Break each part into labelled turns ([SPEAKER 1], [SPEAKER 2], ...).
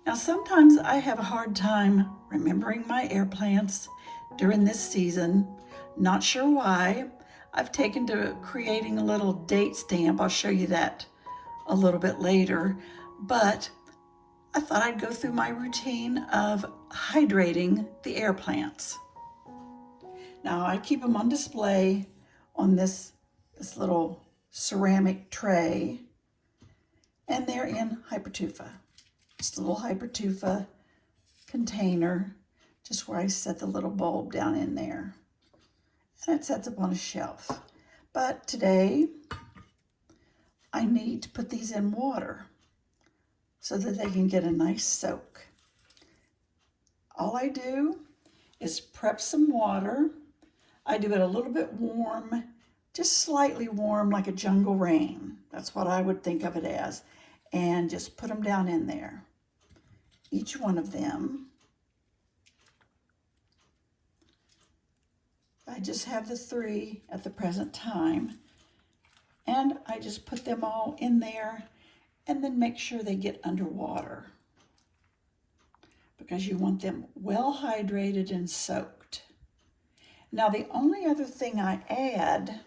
[SPEAKER 1] Now, sometimes I have a hard time remembering my air plants during this season. Not sure why. I've taken to creating a little date stamp. I'll show you that a little bit later. But I thought I'd go through my routine of hydrating the air plants. Now, I keep them on display on this little ceramic tray, and they're in Hypertufa. Just a little Hypertufa container, just where I set the little bulb down in there. And it sets up on a shelf. But today, I need to put these in water so that they can get a nice soak. All I do is prep some water. I do it a little bit warm, just slightly warm, like a jungle rain. That's what I would think of it as. And just put them down in there. Each one of them. I just have the 3 at the present time. And I just put them all in there and then make sure they get underwater, because you want them well hydrated and soaked. Now, the only other thing I add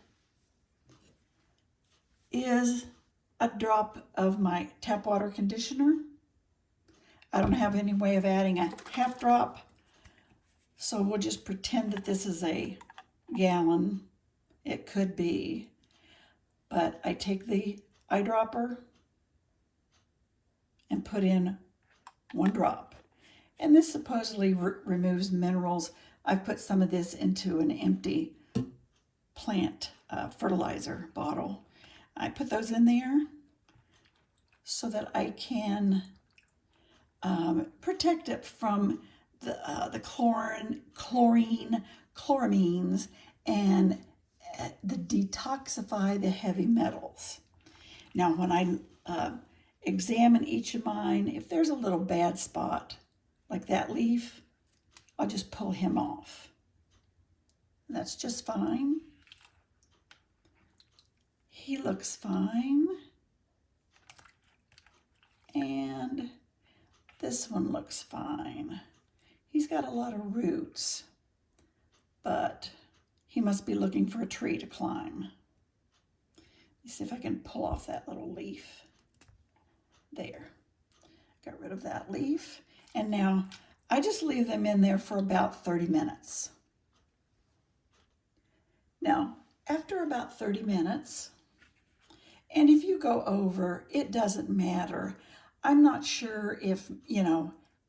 [SPEAKER 1] is a drop of my tap water conditioner. I don't have any way of adding a half drop, so we'll just pretend that this is a gallon. It could be, but I take the eyedropper and put in 1 drop. And this supposedly removes minerals. I've put some of this into an empty plant fertilizer bottle. I put those in there so that I can protect it from the chloramines, and detoxify the heavy metals. Now, when I examine each of mine, if there's a little bad spot, like that leaf, I'll just pull him off. That's just fine. He looks fine. And this one looks fine. He's got a lot of roots, but he must be looking for a tree to climb. Let me see if I can pull off that little leaf. There. Got rid of that leaf. And now I just leave them in there for about 30 minutes. Now, after about 30 minutes, and if you go over, it doesn't matter. I'm not sure if,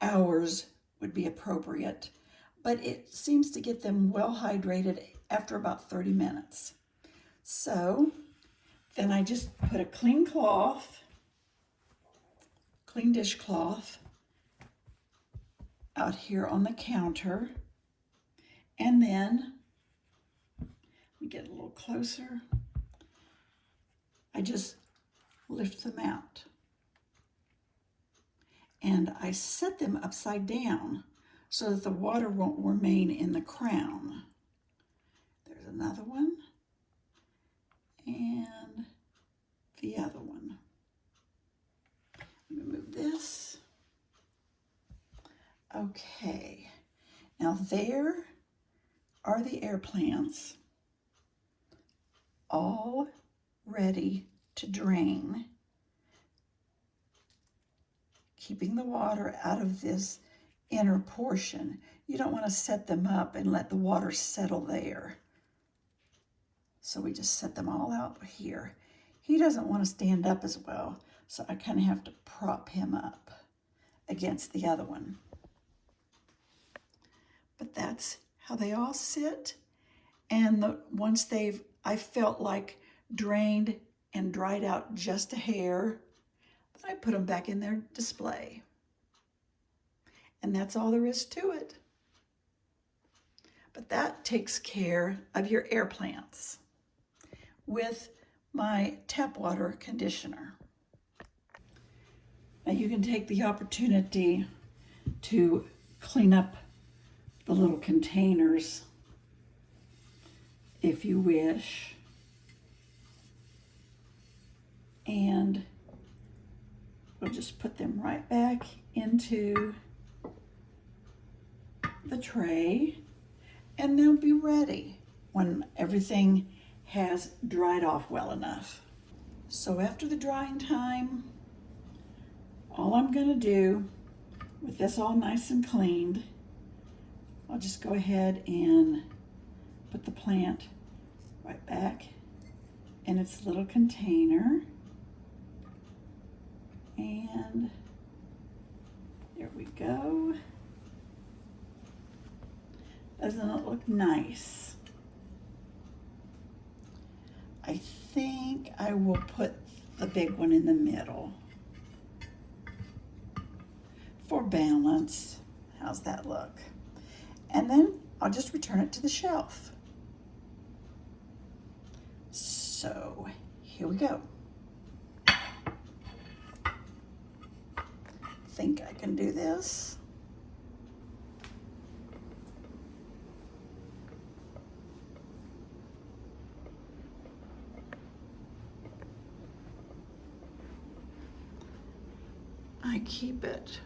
[SPEAKER 1] hours would be appropriate, but it seems to get them well hydrated after about 30 minutes. So then I just put a clean dishcloth out here on the counter, and then let me get a little closer. I just lift them out and I set them upside down so that the water won't remain in the crown. There's another one, and the other one. Let me move this. Okay, now there are the air plants, all ready to drain, keeping the water out of this inner portion. You don't want to set them up and let the water settle there. So we just set them all out here. He doesn't want to stand up as well, so I kind of have to prop him up against the other one. But that's how they all sit. And once I felt like drained and dried out just a hair, I put them back in their display. And that's all there is to it. But that takes care of your air plants with my tap water conditioner. Now you can take the opportunity to clean up the little containers if you wish. And we'll just put them right back into the tray, and they'll be ready when everything has dried off well enough. So after the drying time, all I'm gonna do with this all nice and cleaned, I'll just go ahead and put the plant right back in its little container. And there we go. Doesn't it look nice? I think I will put the big one in the middle for balance. How's that look? And then I'll just return it to the shelf. So here we go. Think I can do this. I keep it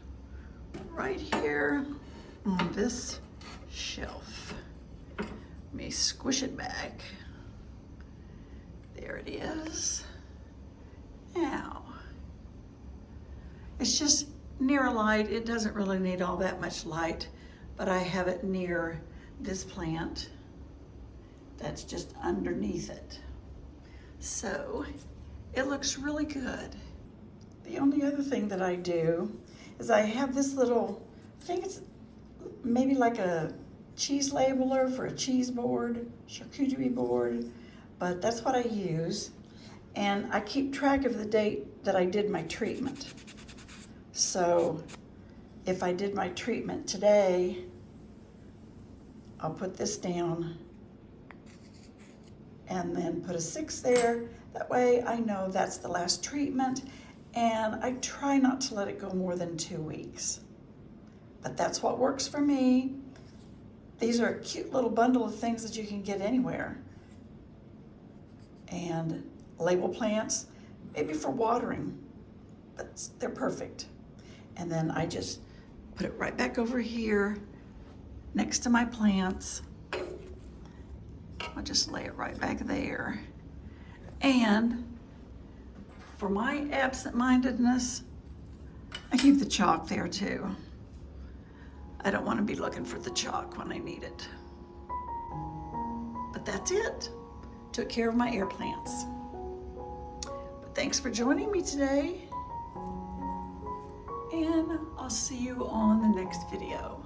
[SPEAKER 1] right here on this shelf. Let me squish it back. There it is. Now, it's just near a light. It doesn't really need all that much light, but I have it near this plant that's just underneath it. So it looks really good. The only other thing that I do is I have this little, I think it's maybe like a cheese labeler for a cheese board, charcuterie board, but that's what I use. And I keep track of the date that I did my treatment. So if I did my treatment today, I'll put this down and then put a 6 there. That way I know that's the last treatment, and I try not to let it go more than 2 weeks. But that's what works for me. These are a cute little bundle of things that you can get anywhere. And label plants, maybe for watering, but they're perfect. And then I just put it right back over here next to my plants. I'll just lay it right back there. And for my absent-mindedness, I keep the chalk there too. I don't want to be looking for the chalk when I need it. But that's it. Took care of my air plants. But thanks for joining me today. And I'll see you on the next video.